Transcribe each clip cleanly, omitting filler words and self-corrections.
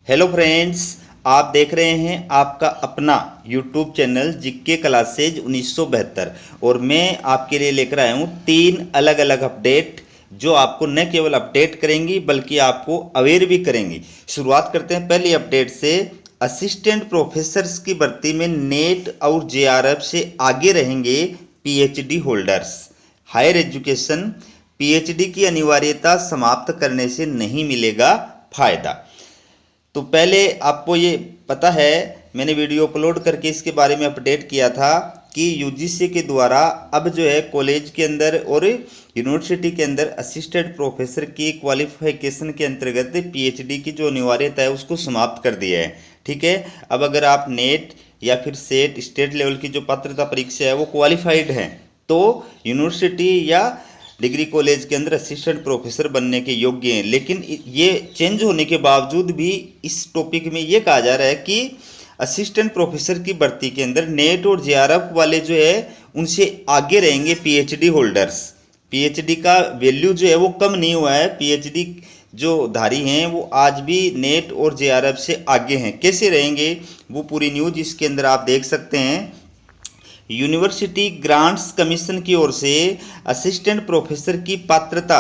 Hello friends, आप देख रहे हैं आपका अपना यूट्यूब चैनल जीके क्लासेज 1972 और मैं आपके लिए लेकर आया हूँ 3 अलग अलग अपडेट जो आपको न केवल अपडेट करेंगी बल्कि आपको अवेयर भी करेंगी। शुरुआत करते हैं पहली अपडेट से। असिस्टेंट प्रोफेसर्स की भर्ती में नेट और जेआरएफ से आगे रहेंगे PhD holders. Higher education PhD की अनिवार्यता समाप्त करने से नहीं मिलेगा फायदा। तो पहले आपको ये पता है, मैंने वीडियो अपलोड करके इसके बारे में अपडेट किया था कि यूजीसी के द्वारा अब जो है कॉलेज के अंदर और यूनिवर्सिटी के अंदर असिस्टेंट प्रोफेसर की क्वालिफिकेशन के अंतर्गत पीएचडी की जो अनिवार्यता है उसको समाप्त कर दिया है। ठीक है, अब अगर आप नेट या फिर सेट स्टेट लेवल की जो पात्रता परीक्षा है वो क्वालिफाइड हैं तो यूनिवर्सिटी या डिग्री कॉलेज के अंदर असिस्टेंट प्रोफेसर बनने के योग्य हैं। लेकिन ये चेंज होने के बावजूद भी इस टॉपिक में ये कहा जा रहा है कि असिस्टेंट प्रोफेसर की भर्ती के अंदर नेट और जेआरएफ वाले जो है उनसे आगे रहेंगे पीएचडी होल्डर्स। पीएचडी का वैल्यू जो है वो कम नहीं हुआ है। पीएचडी जो धारी हैं वो आज भी नेट और जेआरएफ से आगे हैं। कैसे रहेंगे वो पूरी न्यूज इसके अंदर आप देख सकते हैं। यूनिवर्सिटी ग्रांट्स कमीशन की ओर से असिस्टेंट प्रोफेसर की पात्रता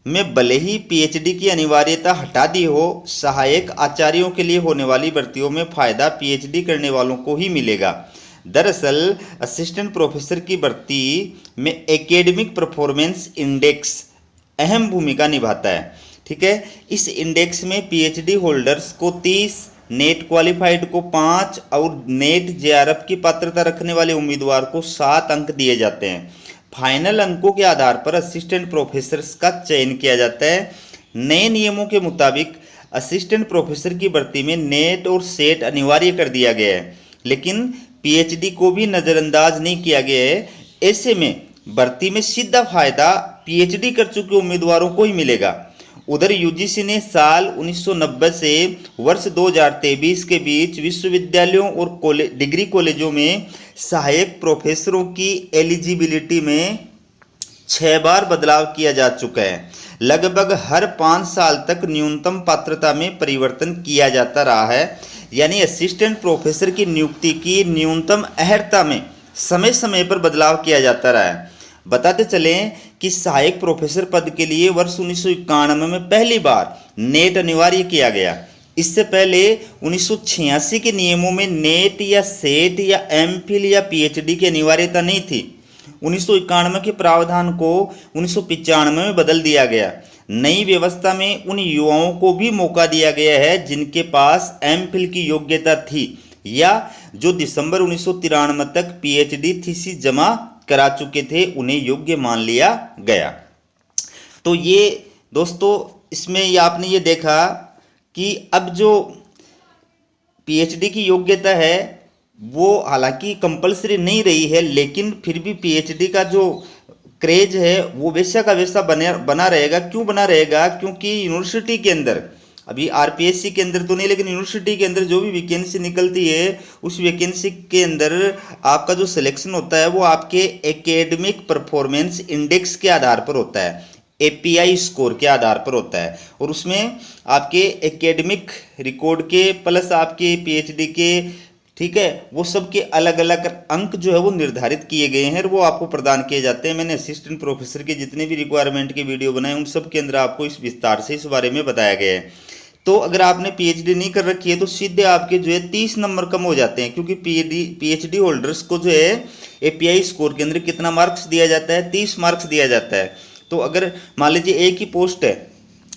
में भले ही पीएचडी की अनिवार्यता हटा दी हो, सहायक आचार्यों के लिए होने वाली भर्तियों में फायदा पीएचडी करने वालों को ही मिलेगा। दरअसल असिस्टेंट प्रोफेसर की भर्ती में एकेडमिक परफॉर्मेंस इंडेक्स अहम भूमिका निभाता है। ठीक है, इस इंडेक्स में पीएचडी होल्डर्स को 30, नेट क्वालिफाइड को 5 और नेट जेआरएफ की पात्रता रखने वाले उम्मीदवार को 7 अंक दिए जाते हैं। फाइनल अंकों के आधार पर असिस्टेंट प्रोफेसर्स का चयन किया जाता है। नए नियमों के मुताबिक असिस्टेंट प्रोफेसर की भर्ती में नेट और सेट अनिवार्य कर दिया गया है, लेकिन पीएचडी को भी नज़रअंदाज नहीं किया गया है। ऐसे में भर्ती में सीधा फायदा पीएचडी कर चुके उम्मीदवारों को ही मिलेगा। उधर यूजीसी ने साल 1990 से वर्ष 2023 के बीच विश्वविद्यालयों और डिग्री कॉलेजों में सहायक प्रोफेसरों की एलिजिबिलिटी में 6 बार बदलाव किया जा चुका है। लगभग हर 5 साल तक न्यूनतम पात्रता में परिवर्तन किया जाता रहा है। यानी असिस्टेंट प्रोफेसर की नियुक्ति की न्यूनतम अर्हता में समय समय पर बदलाव किया जाता रहा है। बताते चलें कि सहायक प्रोफेसर पद के लिए वर्ष 1991 में पहली बार नेट अनिवार्य किया गया। इससे पहले 1986 के नियमों में नेट या सेट या एमफिल या पीएचडी की अनिवार्यता नहीं थी। 1991 के प्रावधान को 1995 में बदल दिया गया। नई व्यवस्था में उन युवाओं को भी मौका दिया गया है जिनके पास एमफिल की योग्यता थी या जो दिसंबर 1993 तक पीएचडी थीसिस जमा करा चुके थे, उन्हें योग्य मान लिया गया। तो ये दोस्तों इसमें ये आपने ये देखा कि अब जो पीएचडी की योग्यता है वो हालांकि कंपलसरी नहीं रही है, लेकिन फिर भी पीएचडी का जो क्रेज है वो वैसा का वैसा बना रहेगा। क्यों बना रहेगा? क्योंकि यूनिवर्सिटी के अंदर अभी आरपीएससी के अंदर तो नहीं, लेकिन यूनिवर्सिटी के अंदर जो भी वैकेंसी निकलती है उस वैकेंसी के अंदर आपका जो सिलेक्शन होता है वो आपके एकेडमिक परफॉर्मेंस इंडेक्स के आधार पर होता है, एपीआई स्कोर के आधार पर होता है। और उसमें आपके एकेडमिक रिकॉर्ड के प्लस आपके पीएचडी के, ठीक है, वो सब के अलग अलग अंक जो है वो निर्धारित किए गए हैं और वो आपको प्रदान किए जाते हैं। मैंने असिस्टेंट प्रोफेसर के जितने भी रिक्वायरमेंट के वीडियो बनाए उन सब के अंदर आपको इस विस्तार से इस बारे में बताया गया है। तो अगर आपने पीएचडी नहीं कर रखी है तो सीधे आपके जो है 30 नंबर कम हो जाते हैं, क्योंकि पीएचडी होल्डर्स को जो है एपीआई स्कोर के अंदर कितना मार्क्स दिया जाता है? 30 मार्क्स दिया जाता है। तो अगर मान लीजिए एक ही पोस्ट है,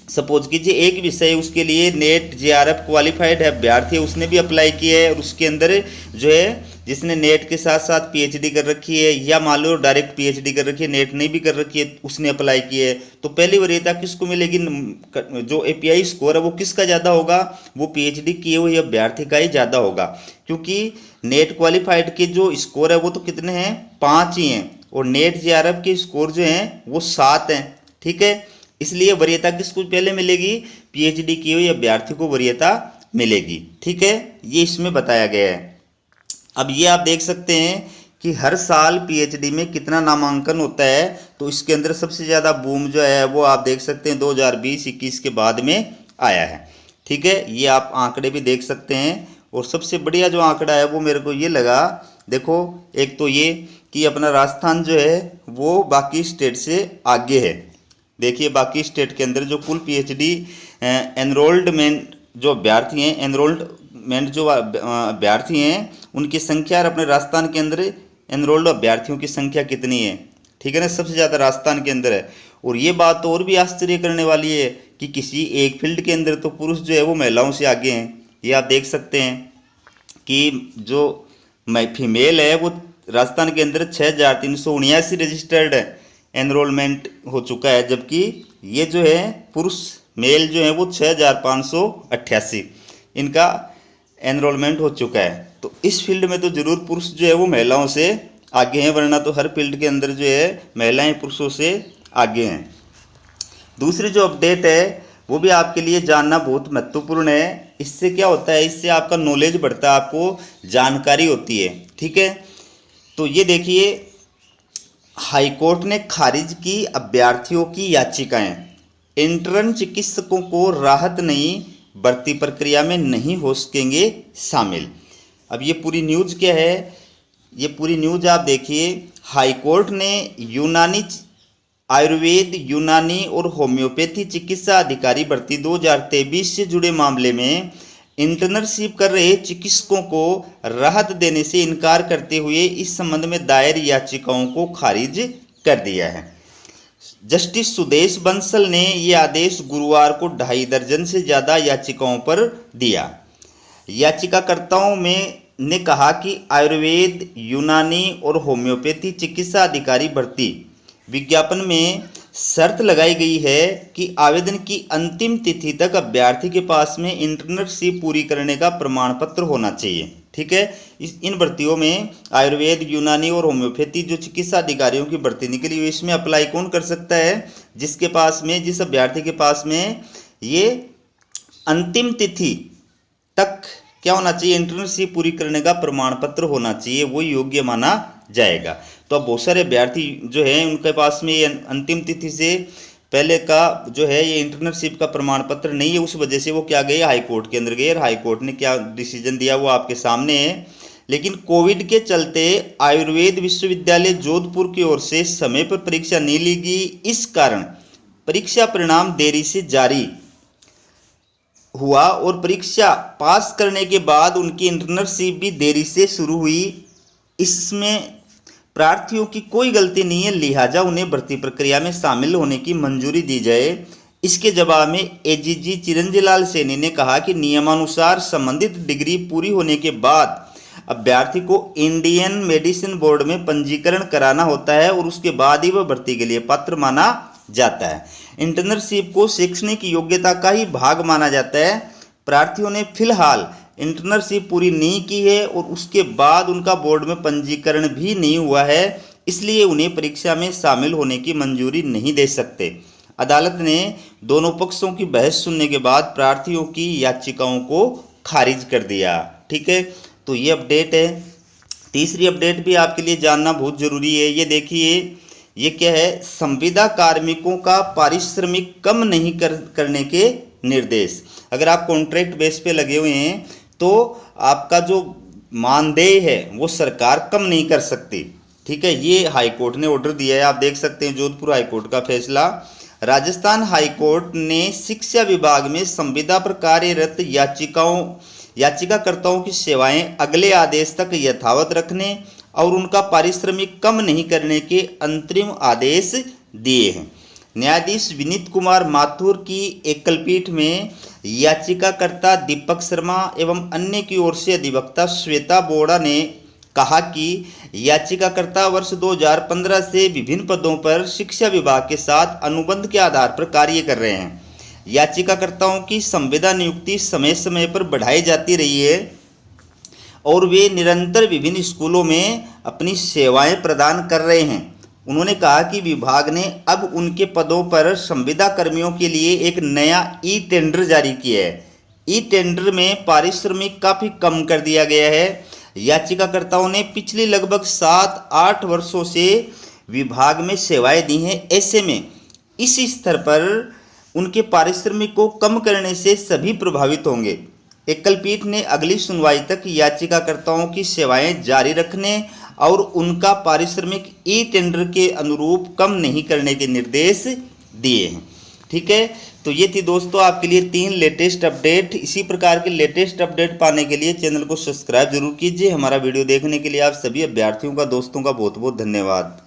सपोज कीजिए एक विषय, उसके लिए नेट जेआरएफ क्वालिफाइड है अभ्यर्थी, उसने भी अप्लाई किया है और उसके अंदर जो है जिसने नेट के साथ साथ पीएचडी कर रखी है या मान लो डायरेक्ट पीएचडी कर रखी है, नेट नहीं भी कर रखी है, उसने अप्लाई किया है, तो पहली वरीयता किसको मिलेगी? जो एपीआई स्कोर है वो किसका ज़्यादा होगा? वो पीएचडी किए हुए अभ्यर्थी का ही ज़्यादा होगा, क्योंकि नेट क्वालिफाइड के जो स्कोर है वो तो कितने हैं? 5 ही हैं और नेट जेआरएफ के स्कोर जो हैं वो 7 हैं। ठीक है, इसलिए वरीयता किसको पहले मिलेगी? पीएचडी किए हुए अभ्यर्थी को वरीयता मिलेगी। ठीक है, ये इसमें बताया गया है। अब ये आप देख सकते हैं कि हर साल पीएचडी में कितना नामांकन होता है, तो इसके अंदर सबसे ज़्यादा बूम जो है वो आप देख सकते हैं 2020-21 के बाद में आया है। ठीक है, ये आप आंकड़े भी देख सकते हैं। और सबसे बढ़िया जो आंकड़ा है वो मेरे को ये लगा, देखो एक तो ये कि अपना राजस्थान जो है वो बाकी स्टेट से आगे है। देखिए बाकी स्टेट के अंदर जो कुल पीएचडी एनरोल्डमेंट जो अभ्यर्थी हैं, एनरोल्डमेंट जो अभ्यर्थी हैं उनकी संख्या और अपने राजस्थान के अंदर एनरोल्ड अभ्यर्थियों की संख्या कितनी है, ठीक है ना, सबसे ज़्यादा राजस्थान के अंदर है। और ये बात और भी आश्चर्य करने वाली है कि किसी एक फील्ड के अंदर तो पुरुष जो है वो महिलाओं से आगे हैं। ये आप देख सकते हैं कि जो फीमेल है वो राजस्थान के अंदर 6,379 रजिस्टर्ड एनरोलमेंट हो चुका है, जबकि ये जो है पुरुष मेल जो है वो 6,588 इनका एनरोलमेंट हो चुका है। तो इस फील्ड में तो ज़रूर पुरुष जो है वो महिलाओं से आगे हैं, वरना तो हर फील्ड के अंदर जो है महिलाएं पुरुषों से आगे हैं। दूसरी जो अपडेट है वो भी आपके लिए जानना बहुत महत्वपूर्ण है। इससे क्या होता है, इससे आपका नॉलेज बढ़ता है, आपको जानकारी होती है, ठीक है। तो ये देखिए, हाईकोर्ट ने खारिज की अभ्यर्थियों की याचिकाएं, इंटर्न चिकित्सकों को राहत नहीं, भर्ती प्रक्रिया में नहीं हो सकेंगे शामिल। अब ये पूरी न्यूज़ क्या है, ये पूरी न्यूज़ आप देखिए। हाईकोर्ट ने यूनानी आयुर्वेद, यूनानी और होम्योपैथी चिकित्सा अधिकारी भर्ती 2023 से जुड़े मामले में इंटर्नशिप कर रहे चिकित्सकों को राहत देने से इनकार करते हुए इस संबंध में दायर याचिकाओं को खारिज कर दिया है। जस्टिस सुदेश बंसल ने ये आदेश गुरुवार को 2.5 दर्जन से ज़्यादा याचिकाओं पर दिया। याचिकाकर्ताओं में ने कहा कि आयुर्वेद, यूनानी और होम्योपैथी चिकित्सा अधिकारी भर्ती विज्ञापन में शर्त लगाई गई है कि आवेदन की अंतिम तिथि तक अभ्यर्थी के पास में इंटर्नशिप पूरी करने का प्रमाण पत्र होना चाहिए, ठीक है। इन भर्तियों में आयुर्वेद, यूनानी और होम्योपैथी जो चिकित्सा अधिकारियों की भर्ती निकली हुई, इसमें अप्लाई कौन कर सकता है, जिसके पास में, जिस अभ्यर्थी के पास में ये अंतिम तिथि तक क्या होना चाहिए, इंटर्नशिप पूरी करने का प्रमाण पत्र होना चाहिए, वो योग्य माना जाएगा। तो अब बहुत सारे अभ्यर्थी जो है उनके पास में ये अंतिम तिथि से पहले का जो है ये इंटर्नशिप का प्रमाण पत्र नहीं है, उस वजह से वो क्या गए, हाईकोर्ट के अंदर गए। और हाईकोर्ट ने क्या डिसीजन दिया वो आपके सामने है। लेकिन कोविड के चलते आयुर्वेद विश्वविद्यालय जोधपुर की ओर से समय पर परीक्षा नहीं ली गई, इस कारण परीक्षा परिणाम देरी से जारी हुआ और परीक्षा पास करने के बाद उनकी इंटर्नशिप भी देरी से शुरू हुई। इसमें प्रार्थियों की कोई गलती नहीं है, लिहाजा उन्हें भर्ती प्रक्रिया में शामिल होने की मंजूरी दी जाए। इसके जवाब में एजीजी चिरंजीलाल सैनी ने कहा कि नियमानुसार संबंधित डिग्री पूरी होने के बाद अभ्यर्थी को इंडियन मेडिसिन बोर्ड में पंजीकरण कराना होता है और उसके बाद ही वह भर्ती के लिए पात्र माना जाता है। इंटर्नशिप को शैक्षणिक योग्यता का ही भाग माना जाता है। प्रार्थियों ने फिलहाल इंटर्नशिप पूरी नहीं की है और उसके बाद उनका बोर्ड में पंजीकरण भी नहीं हुआ है, इसलिए उन्हें परीक्षा में शामिल होने की मंजूरी नहीं दे सकते। अदालत ने दोनों पक्षों की बहस सुनने के बाद प्रार्थियों की याचिकाओं को खारिज कर दिया, ठीक है। तो ये अपडेट है। तीसरी अपडेट भी आपके लिए जानना बहुत जरूरी है। ये देखिए, ये क्या है, संविदा कार्मिकों का पारिश्रमिक कम नहीं करने के निर्देश। अगर आप कॉन्ट्रैक्ट बेस पे लगे हुए हैं तो आपका जो मानदेय है वो सरकार कम नहीं कर सकती, ठीक है। ये हाईकोर्ट ने ऑर्डर दिया है, आप देख सकते हैं जोधपुर हाईकोर्ट का फैसला। राजस्थान हाईकोर्ट ने शिक्षा विभाग में संविदा पर कार्यरत याचिकाकर्ताओं की सेवाएं अगले आदेश तक यथावत रखने और उनका पारिश्रमिक कम नहीं करने के अंतरिम आदेश दिए हैं। न्यायाधीश विनीत कुमार माथुर की एकल पीठ में याचिकाकर्ता दीपक शर्मा एवं अन्य की ओर से अधिवक्ता श्वेता बोड़ा ने कहा कि याचिकाकर्ता वर्ष 2015 से विभिन्न पदों पर शिक्षा विभाग के साथ अनुबंध के आधार पर कार्य कर रहे हैं। याचिकाकर्ताओं की संविदा नियुक्ति समय समय पर बढ़ाई जाती रही है और वे निरंतर विभिन्न स्कूलों में अपनी सेवाएं प्रदान कर रहे हैं। उन्होंने कहा कि विभाग ने अब उनके पदों पर संविदा कर्मियों के लिए एक नया ई टेंडर जारी किया है। ई टेंडर में पारिश्रमिक काफ़ी कम कर दिया गया है। याचिकाकर्ताओं ने पिछले लगभग 7-8 वर्षों से विभाग में सेवाएं दी हैं। ऐसे में इस स्तर पर उनके पारिश्रमिक को कम करने से सभी प्रभावित होंगे। एकल पीठ ने अगली सुनवाई तक याचिकाकर्ताओं की सेवाएं जारी रखने और उनका पारिश्रमिक ई टेंडर के अनुरूप कम नहीं करने के निर्देश दिए हैं। ठीक है, तो ये थी दोस्तों आपके लिए 3 लेटेस्ट अपडेट। इसी प्रकार के लेटेस्ट अपडेट पाने के लिए चैनल को सब्सक्राइब जरूर कीजिए। हमारा वीडियो देखने के लिए आप सभी अभ्यर्थियों का, दोस्तों का बहुत बहुत धन्यवाद।